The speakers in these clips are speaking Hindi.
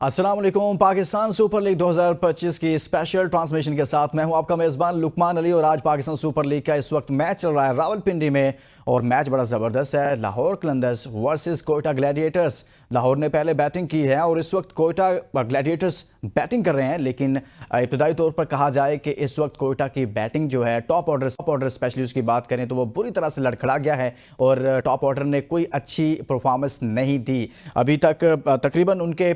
अस्सलाम वालेकुम। पाकिस्तान सुपर लीग 2025 की स्पेशल ट्रांसमिशन के साथ मैं हूं आपका मेज़बान लुकमान अली और आज पाकिस्तान सुपर लीग का इस वक्त मैच चल रहा है रावलपिंडी में और मैच बड़ा ज़बरदस्त है। Lahore Qalandars versus Quetta Gladiators. लाहौर ने पहले बैटिंग की है और इस वक्त कोयटा ग्लैडिएटर्स बैटिंग कर रहे हैं, लेकिन इब्तदाई तौर पर कहा जाए कि इस वक्त कोयटा की बैटिंग जो है टॉप ऑर्डर स्पेशली उसकी बात करें तो वो बुरी तरह से लड़खड़ा गया है और टॉप ऑर्डर ने कोई अच्छी परफॉर्मेंस नहीं दी अभी तक। तकरीबन उनके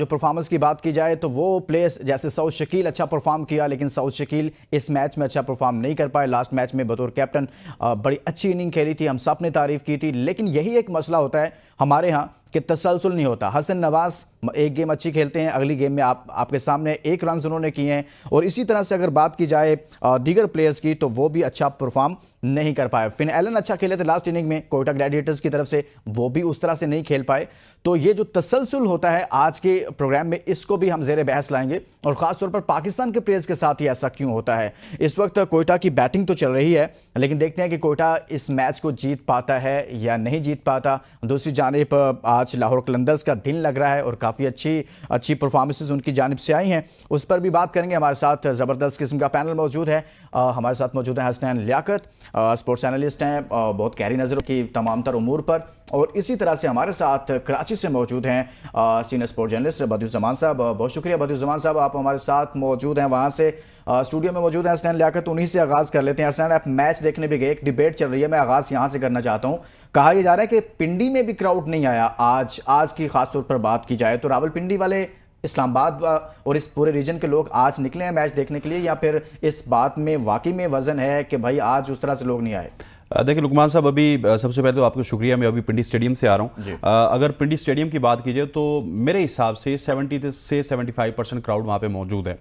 जो परफॉर्मेंस की बात की जाए तो वो प्लेयर्स जैसे सऊद शकील अच्छा परफॉर्म किया, लेकिन सऊद शकील इस मैच में अच्छा परफॉर्म नहीं कर पाए। लास्ट मैच में बतौर कैप्टन बड़ी अच्छी इनिंग खेली थी, हम सब ने तारीफ की थी, लेकिन यही एक मसला होता है हमारे यहाँ कि तसलसल नहीं होता। हसन नवाज एक गेम अच्छी खेलते हैं, अगली गेम में आपके सामने 1 रन उन्होंने किए हैं और इसी तरह से अगर बात की जाए दीगर प्लेयर्स की तो वो भी अच्छा परफॉर्म नहीं कर पाए। फिन एलन अच्छा खेले थे लास्ट इनिंग में कोयटा ग्लैडिएटर्स की तरफ से, वो भी उस तरह से नहीं खेल पाए। तो ये जो तसलसल होता है आज के प्रोग्राम में, इसको भी हम ज़ेरे बहस लाएंगे और ख़ासतौर पर पाकिस्तान के प्लेयर्स के साथ ही ऐसा क्यों होता है। इस वक्त कोयटा की बैटिंग तो चल रही है, लेकिन देखते हैं कि कोयटा इस मैच को जीत पाता है या नहीं जीत पाता। दूसरी जानिब आज लाहौर कलंदर्स का दिन लग रहा है और काफ़ी अच्छी परफॉर्मेंसेस उनकी जानिब से आई हैं, उस पर भी बात करेंगे। हमारे साथ ज़बरदस्त किस्म का पैनल मौजूद है। हमारे साथ मौजूद हैं हसनैन लियाकत, स्पोर्ट्स एनालिस्ट हैं, बहुत गहरी नज़रों की तमाम तर उमूर पर, और इसी तरह से हमारे साथ कराची से मौजूद हैं सीनियर स्पोर्ट जर्नलिस्ट बदियुज़्ज़मान साहब। बहुत शुक्रिया बदियुज़्ज़मान साहब, आप हमारे साथ मौजूद हैं। वहाँ से स्टूडियो में मौजूद हैं हसनैन लियाकत, उन्हीं से आगाज़ कर लेते हैं। हसनैन, आप मैच देखने भी गए, एक डिबेट चल रही है, मैं आगाज़ यहाँ से करना चाहता हूँ। कहा यह जा रहा है कि पिंडी में भी क्राउड नहीं आया आज की खासतौर पर बात की जाए तो रावलपिंडी वाले, इस्लामाबाद और इस पूरे रीजन के लोग आज निकले हैं मैच देखने के लिए, या फिर इस बात में वाकई में वजन है कि भाई आज उस तरह से लोग नहीं आए? देखिए लुकमान साहब, अभी सबसे पहले तो आपको शुक्रिया। मैं अभी पिंडी स्टेडियम से आ रहा हूँ। अगर पिंडी स्टेडियम की बात कीजिए तो मेरे हिसाब से 70 से 75% क्राउड वहाँ पे मौजूद है।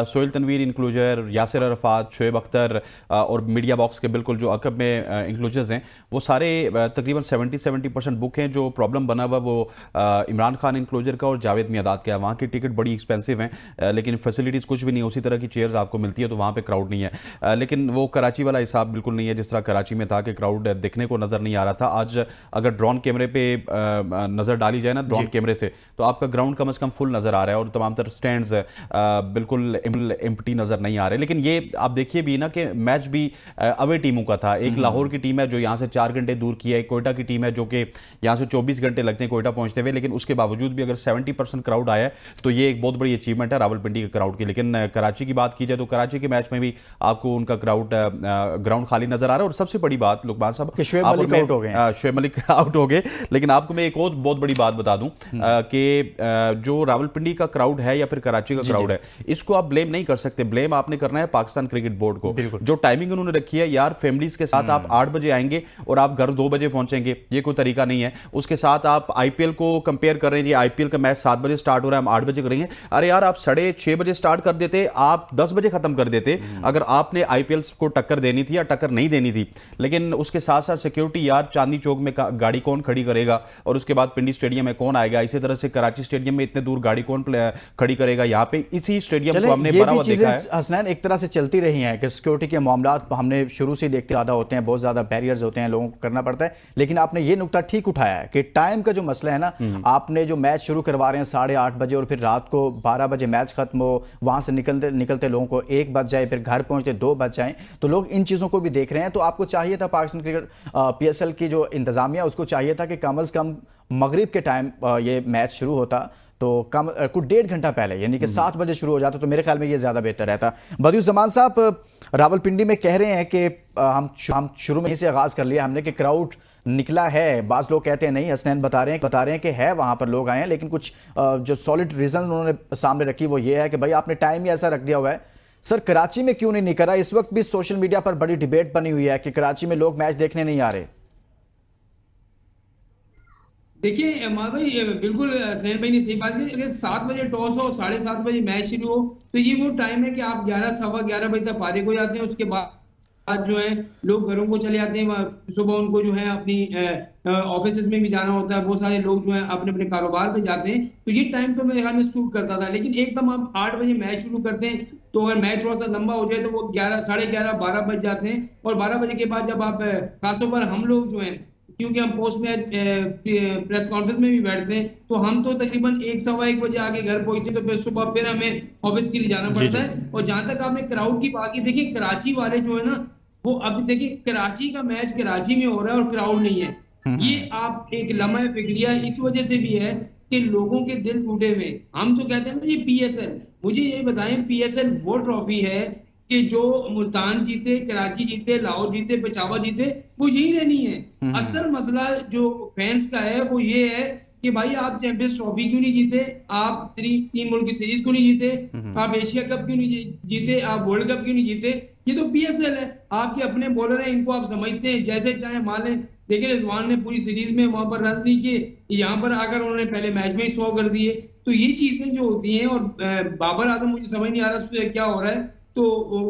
सोहेल तनवीर इंक्लूजर, यासिर अरफात, शोएब अख्तर और मीडिया बॉक्स के बिल्कुल जो अकब में इंक्लूजर्स हैं वो सारे तकरीबन 70% बुक हैं। जो प्रॉब्लम बना हुआ वो इमरान खान इंक्लूजर का और जावेद मियादाद का है। वहाँ की टिकट बड़ी एक्सपेंसिव हैं, लेकिन फैसिलिटीज़ कुछ भी नहीं है, उसी तरह की चेयर्स आपको मिलती है, तो वहाँ पर क्राउड नहीं है। लेकिन वो कराची वाला हिसाब बिल्कुल नहीं है जिस तरह कराची था कि क्राउड दिखने को नजर नहीं आ रहा था। आज अगर ड्रोन कैमरे पे नजर डाली जाए ना, ड्रोन कैमरे से, तो आपका ग्राउंड कम से कम फुल नजर आ रहा है और तमाम तरह स्टैंड्स बिल्कुल एम्प्टी नजर नहीं आ रहे। लेकिन ये आप देखिए भी ना कि मैच भी अवे टीमों का था। एक लाहौर की टीम है जो यहाँ से 4 घंटे दूर की है, एक कोयटा की टीम है जो कि यहाँ से 24 घंटे लगते हैं कोयटा पहुंचते हुए, लेकिन उसके बावजूद भी अगर 70% क्राउड आया है तो ये एक बहुत बड़ी अचीवमेंट है रावलपिंडी के क्राउड की। लेकिन कराची की बात की जाए तो कराची के मैच में भी आपको उनका ग्राउंड खाली नजर आ रहा है। और सबसे बड़ी बात लुकमान साहब, शोएब मलिक आउट हो गए। शोएब मलिक आउट हो गए, लेकिन आपको मैं एक और बहुत बड़ी बात बता दूं कि जो रावलपिंडी का क्राउड है या फिर कराची का क्राउड है, इसको आप ब्लेम नहीं कर सकते। ब्लेम आपने करना है पाकिस्तान क्रिकेट बोर्ड को। जो टाइमिंग उन्होंने रखी है यार, फैमिलीज के साथ आप 8 बजे आएंगे और आप घर 2 बजे पहुंचेंगे, ये कोई तरीका नहीं है। उसके साथ आप आईपीएल को कंपेयर कर रहे हैं, आईपीएल का मैच 7 बजे स्टार्ट हो रहा है, हम 8 बजे करेंगे। अरे यार, आप 6:30 बजे स्टार्ट कर देते, आप 10 बजे खत्म कर देते अगर आपने आईपीएल को टक्कर देनी थी या टक्कर नहीं देनी थी। लेकिन उसके साथ साथ सिक्योरिटी यार, चांदनी चौक में गाड़ी कौन खड़ी करेगा और उसके बाद पिंडी स्टेडियम में कौन आएगा, इसी तरह से कराची स्टेडियम में इतने दूर गाड़ी कौन खड़ी करेगा। यहाँ पे इसी स्टेडियम को हमने बना हुआ देखा है। हसनैन, एक तरह से चलती रही हैं कि सिक्योरिटी के मामला हमने शुरू से देखते ज़्यादा होते हैं, बहुत ज़्यादा बैरियर्स होते हैं, लोगों को करना पड़ता है। लेकिन आपने ये नुकता ठीक उठाया है कि टाइम का जो मसला है ना, आपने जो मैच शुरू करवा रहे हैं 8:30 बजे और फिर रात को 12 बजे मैच खत्म हो, वहाँ से निकलते लोगों को 1 बज जाए, फिर घर पहुँचते 2 बज जाए, तो लोग इन चीज़ों को भी देख रहे हैं। तो आपको चाहिए था पाकिस्तान क्रिकेट पीएसएल की जो इंतजामिया, उसको चाहिए था कि कम से कम मगरिब के टाइम ये मैच शुरू होता तो कम कुछ 1.5 घंटा पहले, यानी कि 7 बजे शुरू हो जाता, तो मेरे ख्याल में ये ज़्यादा बेहतर रहता। बदियुज़्ज़मान साहब, रावलपिंडी में कह रहे हैं कि हम शुरू में से आगाज़ कर लिया हमने कि क्राउड निकला है। बाज़ लोग कहते हैं नहीं, हसनैन बता रहे हैं कि है वहाँ पर लोग आए हैं, लेकिन कुछ जो सॉलिड रीज़न उन्होंने सामने रखी वो ये है कि भाई आपने टाइम ही ऐसा रख दिया हुआ है। सर, कराची में क्यों नहीं निकला? इस वक्त भी सोशल मीडिया पर बड़ी डिबेट बनी हुई है कि कराची में लोग मैच देखने नहीं आ रहे। देखिए भाई, बिल्कुल स्नेहल भाई ने सही बात की। अगर 7 बजे टॉस हो, 7:30 बजे मैच शुरू हो, तो ये वो टाइम है कि आप 11 सवा 11 बजे तक फारिग हो जाते हैं। उसके बाद जो है लोग घरों को चले जाते हैं, सुबह उनको जो है अपनी ऑफिस में भी जाना होता है, बहुत सारे लोग जो है अपने अपने कारोबार पे जाते हैं, तो ये टाइम तो मेरे ख्याल में सूट करता था। लेकिन एकदम आप 8 बजे मैच शुरू करते हैं, तो अगर मैच थोड़ा सा लंबा हो जाए तो वो 11, 11:30, 12 बज जाते हैं। और 12 बजे के बाद जब आप खासतौर पर हम लोग जो है क्योंकि हम पोस्ट मैच प्रेस कॉन्फ्रेंस में भी बैठते हैं, तो हम तो तकरीबन 1-1:15 बजे आके घर पहुंचते, तो फिर सुबह फिर हमें ऑफिस के लिए जाना पड़ता है। और जहां तक आपने क्राउड की बात की, देखिए कराची वाले जो है ना, वो अभी देखिए कराची का मैच कराची में हो रहा है और क्राउड नहीं है। ये आप एक लम्हा फिक्रिया इस वजह से भी है कि लोगों के दिल टूटे हुए। हम तो कहते हैं ना ये पीएसएल, मुझे ये बताएं पीएसएल वो ट्रॉफी है कि जो मुल्तान जीते, कराची जीते, लाहौर जीते, पेशावर जीते, वो यही रहनी है। असल मसला जो फैंस का है वो ये है कि भाई आप चैंपियंस ट्रॉफी क्यों नहीं जीते, आप तीन मुल्क की सीरीज क्यों नहीं जीते, आप एशिया कप क्यों नहीं जीते, आप वर्ल्ड कप क्यों नहीं जीते। ये तो पीएसएल है, आपके अपने बॉलर हैं, इनको आप समझते हैं जैसे चाहे मान लें। देखिए रिजवान ने पूरी सीरीज में वहां पर रन नहीं किए, यहाँ पर आकर उन्होंने पहले मैच में ही 100 कर दिए। तो ये चीजें जो होती हैं, और बाबर आजम मुझे समझ नहीं आ रहा उसको क्या हो रहा है, तो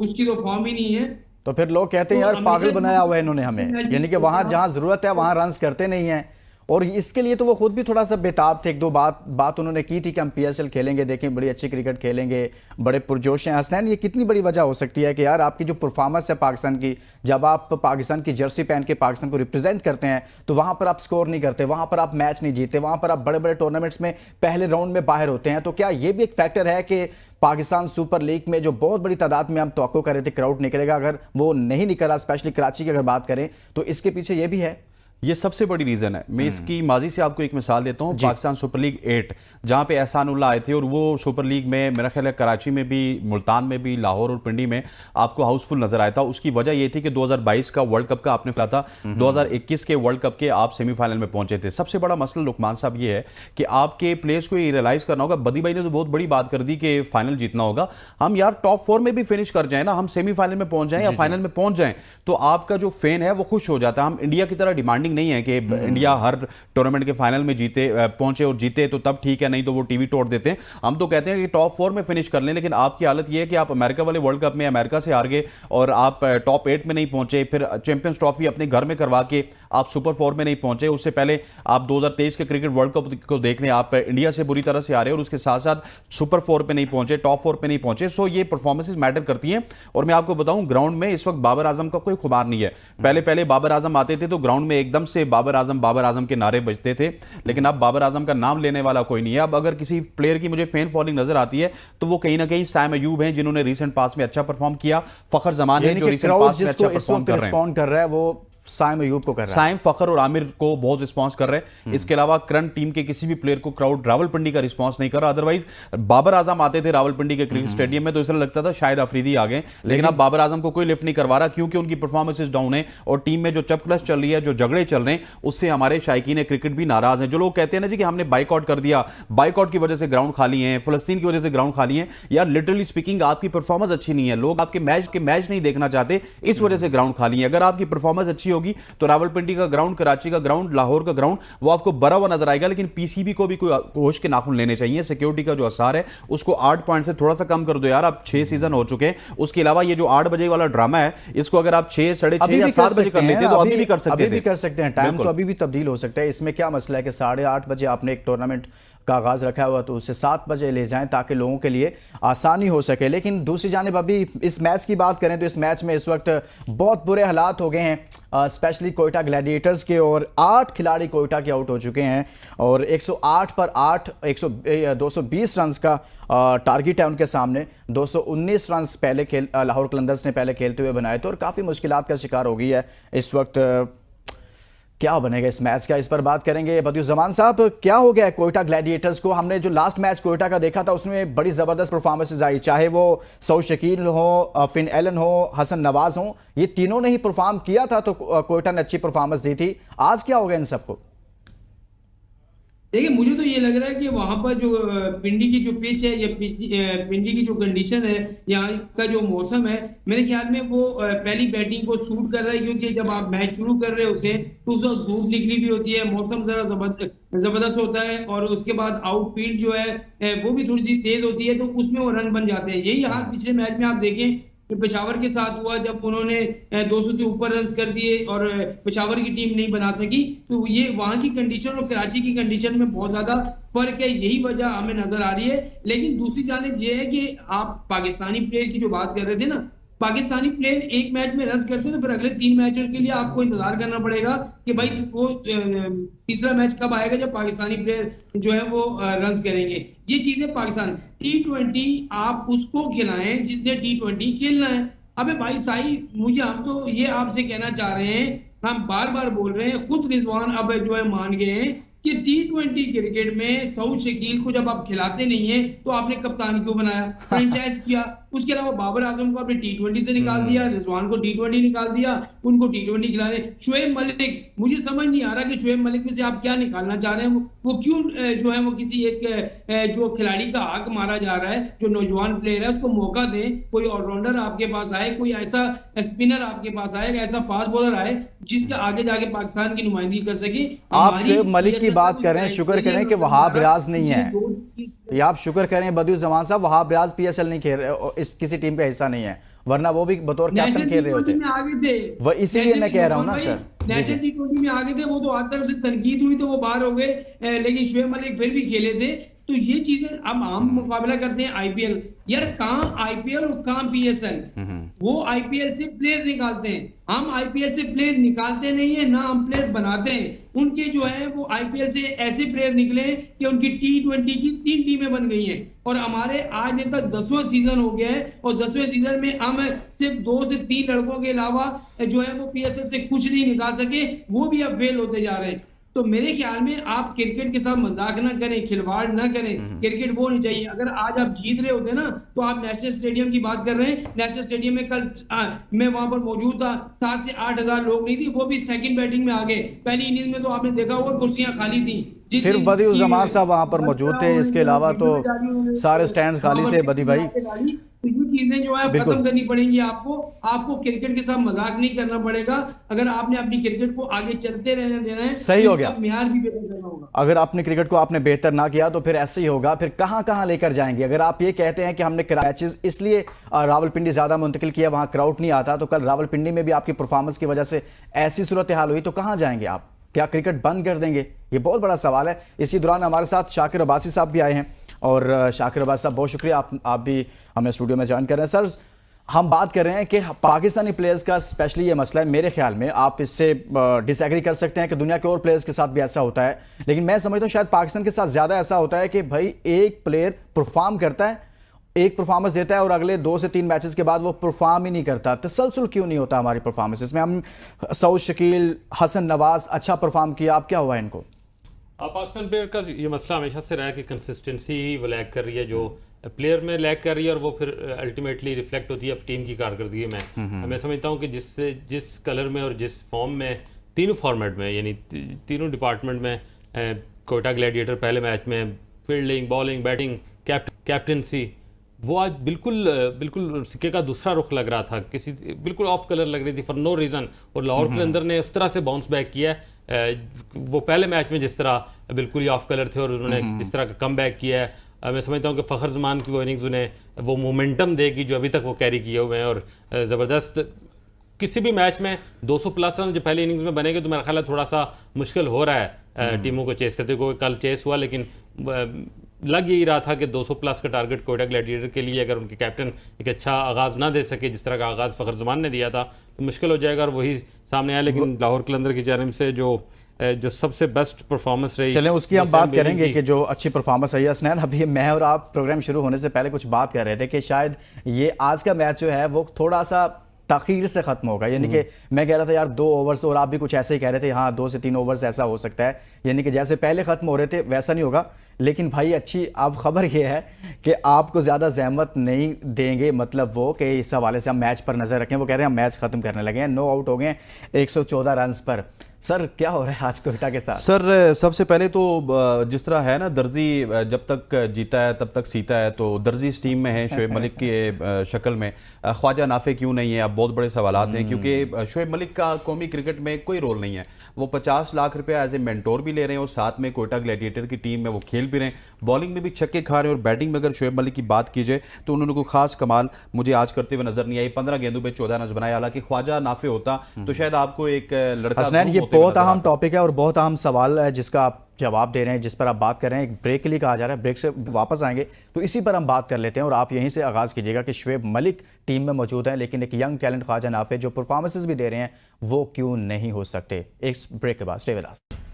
उसकी तो फॉर्म ही नहीं है। तो फिर लोग कहते हैं तो यार पागल बनाया हुआ है इन्होंने हमें, मैच यानी कि वहां जहां जरूरत है वहां रन्स करते नहीं हैं। और इसके लिए तो वो खुद भी थोड़ा सा बेताब थे। एक दो बात उन्होंने की थी कि हम पीएसएल खेलेंगे, देखें बड़ी अच्छी क्रिकेट खेलेंगे, बड़े पुरजोश हैं। हसनैन, ये कितनी बड़ी वजह हो सकती है कि यार आपकी जो परफॉर्मेंस है पाकिस्तान की, जब आप पाकिस्तान की जर्सी पहन के पाकिस्तान को रिप्रेजेंट करते हैं तो वहां पर आप स्कोर नहीं करते, वहां पर आप मैच नहीं जीते, वहां पर आप बड़े बड़े टूर्नामेंट्स में पहले राउंड में बाहर होते हैं। तो क्या ये भी एक फैक्टर है कि पाकिस्तान सुपर लीग में जो बहुत बड़ी तादाद में हम तवक्को कर रहे थे क्राउड निकलेगा, अगर वो नहीं निकला, स्पेशली कराची की अगर बात करें, तो इसके पीछे ये भी है? ये सबसे बड़ी रीजन है। मैं इसकी माजी से आपको एक मिसाल देता हूँ। पाकिस्तान सुपर लीग 8 जहां पे एहसानुल्लाह आए थे, और वो सुपर लीग में मेरा ख्याल है कराची में भी, मुल्तान में भी, लाहौर और पिंडी में आपको हाउसफुल नजर आया था। उसकी वजह ये थी कि 2022 का वर्ल्ड कप का आपने खेला था, 2021 के वर्ल्ड कप के आप सेमीफाइनल में पहुंचे थे। सबसे बड़ा मसला लुकमान साहब ये है कि आपके प्लेयर्स को ये रियलाइज करना होगा। बदी भाई ने तो बहुत बड़ी बात कर दी कि फाइनल जीतना होगा। हम यार टॉप 4 में भी फिनिश कर जाए ना, हम सेमीफाइनल में पहुंच जाए या फाइनल में पहुंच जाए, तो आपका जो फैन है वो खुश हो जाता है। हम इंडिया की तरह डिमांडिंग नहीं है कि इंडिया हर टूर्नामेंट के फाइनल में पहुंचे और जीते तो तब ठीक है, नहीं तो वो टीवी तोड़ देते हैं। हम तो कहते हैं कि टॉप 4 में फिनिश कर लें, लेकिन आपकी हालत ये है कि आप अमेरिका वाले वर्ल्ड कप में अमेरिका से हार गए और आप टॉप 8 में नहीं पहुंचे, फिर चैंपियंस ट्रॉफी अपने घर में करवा के आप सुपर 4 में नहीं पहुंचे। उससे पहले आप 2023 के क्रिकेट वर्ल्ड कप को देख लें, आप इंडिया से बुरी तरह से आ रहे हैं और उसके साथ साथ सुपर 4 पे नहीं पहुंचे, टॉप 4 पे नहीं पहुंचे। सो ये परफॉर्मेंसेस मैटर करती हैं। और मैं आपको बताऊं, ग्राउंड में इस वक्त बाबर आजम का कोई खुमार नहीं है। पहले बाबर आजम आते थे तो ग्राउंड में एकदम से बाबर आजम के नारे बजते थे, लेकिन अब बाबर आजम का नाम लेने वाला कोई नहीं है। अब अगर किसी प्लेयर की मुझे फैन फॉलोइंग नजर आती है तो वो कहीं ना कहीं साइम अयूब हैं, जिन्होंने रीसेंट पास में अच्छा परफॉर्म किया, फखर जमान है जो रीसेंट पास में अच्छा परफॉर्म कर रहे हैं, वो साइम अयूब को कर रहा है। साइम, फखर और आमिर को बहुत रिस्पांस कर रहे हैं। इसके अलावा करंट टीम के किसी भी प्लेयर को क्राउड रावलपिंडी का रिस्पांस नहीं कर रहा। अदरवाइज बाबर आजम आते थे रावलपिंडी के क्रिकेट स्टेडियम में तो इसलिए लगता था शायद अफरीदी आ गए, लेकिन अब बाबर आजम को कोई लिफ्ट नहीं करवा रहा, क्योंकि उनकी परफॉर्मेंसेस डाउन है और टीम में जो चपकलस चल रही है, जो झगड़े चल रहे हैं, उससे हमारे शायकीन क्रिकेट भी नाराज हैं। जो लोग कहते हैं ना जी कि हमने बाइकआउट कर दिया, बाइकआउट की वजह से ग्राउंड खाली है, फलस्तीन की वजह से ग्राउंड खाली है, यार लिटरली स्पीकिंग आपकी परफॉर्मेंस अच्छी नहीं है, लोग आपके मैच नहीं देखना चाहते, इस वजह से ग्राउंड खाली है। अगर आपकी परफॉर्मेंस अच्छी होगी तो रावलपिंडी का ग्राउंड, कराची का ग्राउंड, लाहौर का ग्राउंड वो आपको भरा हुआ नजर आएगा। लेकिन पीसीबी को भी कोई होश के नाखून लेने चाहिए। सिक्योरिटी का जो असर है उसको 8 पॉइंट से थोड़ा सा कम कर दो यार। अब 6 सीजन हो चुके हैं। उसके अलावा ये जो 8 बजे वाला ड्रामा है, इसको अगर आप 6, 6:30 या 7 बजे कर लेते तो अभी भी कर सकते हैं। टाइम तो अभी भी तब्दील हो सकता है। इसमें क्या मसला है कि 8:30 बजे आपने एक टूर्नामेंट का आगाज रखा हुआ तो उसे 7 बजे ले जाएं ताकि लोगों के लिए आसानी हो सके। लेकिन दूसरी जानिब अभी इस मैच की बात करें तो इस मैच में इस वक्त बहुत बुरे हालात हो गए हैं, स्पेशली कोयटा ग्लैडिएटर्स के, और 8 खिलाड़ी कोयटा के आउट हो चुके हैं और 108 पर 8 220 रन का टारगेट है उनके सामने। 219 रन पहले लाहौर कलंदर्स ने पहले खेलते हुए बनाए थे और काफ़ी मुश्किलात का शिकार हो गई है इस वक्त। क्या बनेगा इस मैच का, इस पर बात करेंगे। बदियुज़्ज़मान साहब, क्या हो गया है कोयटा ग्लैडिएटर्स को? हमने जो लास्ट मैच कोयटा का देखा था उसमें बड़ी ज़बरदस्त परफॉर्मेंसेज आई, चाहे वो सऊद शकील हो, फिन एलन हो, हसन नवाज हो, ये तीनों ने ही परफॉर्म किया था तो कोयटा ने अच्छी परफॉर्मेंस दी थी। आज क्या हो गया इन सबको? देखिए मुझे तो ये लग रहा है कि वहां पर जो पिंडी की जो पिच है या पिंडी की जो कंडीशन है, यहाँ का जो मौसम है, मेरे ख्याल में वो पहली बैटिंग को सूट कर रहा है। क्योंकि जब आप मैच शुरू कर रहे होते हैं तो उस वक्त धूप निकली भी होती है, मौसम जरा जबरदस्त होता है और उसके बाद आउटफील्ड जो है वो भी थोड़ी सी तेज होती है, तो उसमें वो रन बन जाते हैं। यही हाल पिछले मैच में आप देखें पेशावर के साथ हुआ, जब उन्होंने 200 से ऊपर रन कर दिए और पेशावर की टीम नहीं बना सकी। तो ये वहां की कंडीशन और कराची की कंडीशन में बहुत ज्यादा फर्क है, यही वजह हमें नजर आ रही है। लेकिन दूसरी जानिब ये है कि आप पाकिस्तानी प्लेयर की जो बात कर रहे थे ना, पाकिस्तानी प्लेयर एक मैच में रन करते हैं तो फिर अगले 3 मैचों के लिए आपको इंतजार करना पड़ेगा कि भाई वो तीसरा मैच कब आएगा जब पाकिस्तानी प्लेयर जो है वो रन करेंगे। ये चीजें पाकिस्तान T20 आप उसको खिलाएं जिसने T20 खेलना है। अबे भाई साई मुझे हम तो ये आपसे कहना चाह रहे हैं, हम बार बार बोल रहे हैं, खुद रिजवान अब जो है मान गए हैं कि T20 क्रिकेट में सऊद शकील को जब आप खिलाते नहीं है तो आपने कप्तान क्यों बनाया, फ्रेंचाइज किया। उसके अलावा बाबर आजम को आपने T20 से निकाल दिया, रिजवान को T20 निकाल दिया, उनको T20 खिलाने। शोएब मलिक, मुझे समझ नहीं आ रहा कि शोएब मलिक में से आप क्या निकालना चाह रहे हैं। वो क्यों जो है वो किसी एक जो खिलाड़ी का हक मारा जा रहा है, जो नौजवान प्लेयर है उसको मौका दें। कोई ऑलराउंडर आपके पास आए, कोई ऐसा स्पिनर आपके पास आए, ऐसा फास्ट बॉलर आए जिसके आगे जाके पाकिस्तान की नुमाइंदगी कर सके। आप शोएब मलिक की बात करें, शुक्र करें कि वहाब रियाज नहीं है। ये आप शुक्र करें बदियुज़्ज़मान साहब, वहाब रियाज PSL नहीं खेल रहे, इस किसी टीम का हिस्सा नहीं है, वरना वो भी बतौर कैप्टन खेल रहे होते। आगे थे वो इसीलिए मैं कह रहा हूँ ना सर। नेशनल T20 में आगे थे, वो तो हर तरफ से तनकीद हुई तो वो बाहर हो गए, लेकिन शोएब मलिक फिर भी खेले थे। तो ये चीजें अब हम मुकाबला करते हैं IPL, यार कहाँ IPL और कहाँ PSL। वो IPL से प्लेयर निकालते हैं, हम IPL से प्लेयर निकालते नहीं है ना, हम प्लेयर बनाते हैं। उनके जो है वो IPL से ऐसे प्लेयर निकले कि उनकी T20 की 3 टीमें बन गई हैं और हमारे आज दिन तक 10वां सीजन हो गया है और 10वें सीजन में हम सिर्फ 2 से 3 लड़कों के अलावा जो है वो PSL से कुछ नहीं निकाल सके, वो भी अब फेल होते जा रहे हैं। तो मेरे ख्याल में आप क्रिकेट के साथ मजाक ना करें, खिलवाड़ ना करें। क्रिकेट वो नहीं चाहिए। अगर आज आप जीत रहे होते ना तो आप नेशनल स्टेडियम की बात कर रहे हैं, नेशनल स्टेडियम में कल मैं वहां पर मौजूद था, 7 से 8 हजार लोग नहीं थी, वो भी सेकंड बैटिंग में आ गए। पहली इनिंग में तो आपने देखा होगा कुर्सियां खाली थी, सिर्फ बदियुज़्ज़मान साहब वहां पर मौजूद थे, इसके अलावा तो सारे स्टैंड्स खाली थे। बदी भाई, तो ये चीजें जो है खत्म करनी पड़ेंगी आपको क्रिकेट के साथ मजाक नहीं करना पड़ेगा। अगर आपने अपनी क्रिकेट को आगे चलते रहने देना है, सही हो गया, म्यार भी बेहतर करना होगा। अगर अपने क्रिकेट को आपने बेहतर ना किया तो फिर ऐसे ही होगा, फिर कहां कहां लेकर जाएंगे। अगर आप ये कहते हैं कि हमने मैचेस इसलिए रावलपिंडी ज्यादा मुंतकिल किया, वहां क्राउड नहीं आता, तो कल रावलपिंडी में भी आपकी परफॉर्मेंस की वजह से ऐसी सूरत हाल हुई तो कहां जाएंगे आप? क्या क्रिकेट बंद कर देंगे? ये बहुत बड़ा सवाल है। इसी दौरान हमारे साथ शाकिर अब्बासी साहब भी आए हैं और शाकिर अब्बासी साहब बहुत शुक्रिया, आप भी हमें स्टूडियो में ज्वाइन कर रहे हैं। सर, हम बात कर रहे हैं कि पाकिस्तानी प्लेयर्स का स्पेशली ये मसला है, मेरे ख्याल में आप इससे डिसएग्री कर सकते हैं कि दुनिया के और प्लेयर्स के साथ भी ऐसा होता है, लेकिन मैं समझता हूँ शायद पाकिस्तान के साथ ज़्यादा ऐसा होता है कि भाई एक प्लेयर परफॉर्म करता है, एक परफॉर्मेंस देता है और अगले 2 से 3 मैचेस के बाद वो परफॉर्म ही नहीं करता। तसलसल क्यों नहीं होता हमारी परफॉर्मेंस में? हम सऊद शकील, हसन नवाज अच्छा परफॉर्म किया, अब क्या हुआ इनको? पाकिस्तान प्लेयर का ये मसला हमेशा से रहा है कि कंसिस्टेंसी ही वो लैग कर रही है, जो प्लेयर में लैग कर रही है और वो फिर अल्टीमेटली रिफ्लेक्ट होती है अब टीम की कारकर्दगी में। मैं समझता हूँ कि जिस कलर में और जिस फॉर्म में तीनों फॉर्मेट में यानी तीनों डिपार्टमेंट में कोयटा ग्लैडिएटर पहले मैच में फील्डिंग, बॉलिंग, बैटिंग, कैप्टनसी, वो आज बिल्कुल सिक्के का दूसरा रुख लग रहा था, किसी बिल्कुल ऑफ कलर लग रही थी फॉर नो रीज़न। और लाहौर कलंदर ने उस तरह से बाउंस बैक किया है, वो पहले मैच में जिस तरह बिल्कुल ही ऑफ कलर थे और उन्होंने जिस तरह का कम बैक किया है, मैं समझता हूँ कि फ़खर जमान की वो इनिंग्स उन्हें वो मोमेंटम देगी जो अभी तक वो कैरी किए हुए हैं। और ज़बरदस्त किसी भी मैच में 200 प्लस रन जो पहली इनिंग्स में बनेंगे तो मेरा ख्याल है थोड़ा सा मुश्किल हो रहा है टीमों को चेस करते हुए। कल चेस हुआ लेकिन लग यही रहा था कि 200 प्लस का टारगेट कोयटा ग्लैडिएटर के लिए अगर उनके कैप्टन एक अच्छा आगाज़ ना दे सके जिस तरह का आगाज़ फ़खर जमान ने दिया था तो मुश्किल हो जाएगा और वही सामने आया। लेकिन लाहौर कलंदर की जानिब से जो सबसे बेस्ट परफॉर्मेंस रही, चलें उसकी हम बात करेंगे कि जो अच्छी परफॉर्मेंस रही है। हसनैन, अभी मैं और आप प्रोग्राम शुरू होने से पहले कुछ बात कर रहे थे कि शायद ये आज का मैच जो है वो थोड़ा सा ताखीर से खत्म होगा, यानी कि मैं कह रहा था यार 2 ओवर्स, और आप भी कुछ ऐसे ही कह रहे थे हाँ 2 से 3 ओवर्स ऐसा हो सकता है, यानी कि जैसे पहले खत्म हो रहे थे वैसा नहीं होगा। लेकिन भाई अच्छी अब खबर ये है कि आपको ज़्यादा जहमत नहीं देंगे, मतलब वो कि इस हवाले से हम मैच पर नज़र रखें। वो कह रहे हैं हम मैच ख़त्म करने लगे हैं, 9 आउट हो गए 114 रन पर। सर क्या हो रहा है आज कोयटा के साथ? सर सबसे पहले तो जिस तरह है ना, दर्जी जब तक जीता है तब तक सीता है, तो दर्जी इस टीम में है शोएब मलिक के शक्ल में। ख्वाजा नाफे क्यों नहीं है, अब बहुत बड़े सवालात हैं, क्योंकि शोएब मलिक का कौमी क्रिकेट में कोई रोल नहीं है। वो 50 लाख रुपया एज ए मेंटोर भी ले रहे हैं और साथ में कोयटा ग्लैडिएटर की टीम में वो खेल भी रहे हैं, बॉलिंग में भी छक्के खा रहे हैं। और बैटिंग में अगर शोएब मलिक की बात की जाए तो उन्होंने कोई खास कमाल मुझे आज करते हुए नजर नहीं आई। 15 गेंदों पे 14 रन बनाए, हालांकि ख्वाजा नाफे होता तो शायद आपको एक लड़का। हसनैन, ये बहुत अहम टॉपिक है और बहुत अहम सवाल है जिसका आप जवाब दे रहे हैं, जिस पर आप बात कर रहे हैं, एक ब्रेक के लिए कहा जा रहा है, ब्रेक से वापस आएंगे तो इसी पर हम बात कर लेते हैं और आप यहीं से आगाज़ कीजिएगा कि शुएब मलिक टीम में मौजूद हैं, लेकिन एक यंग टैलेंट ख्वाजा नाफे जो परफॉर्मेंसेज भी दे रहे हैं वो क्यों नहीं हो सकते। एक ब्रेक के बाद स्टे विद अस।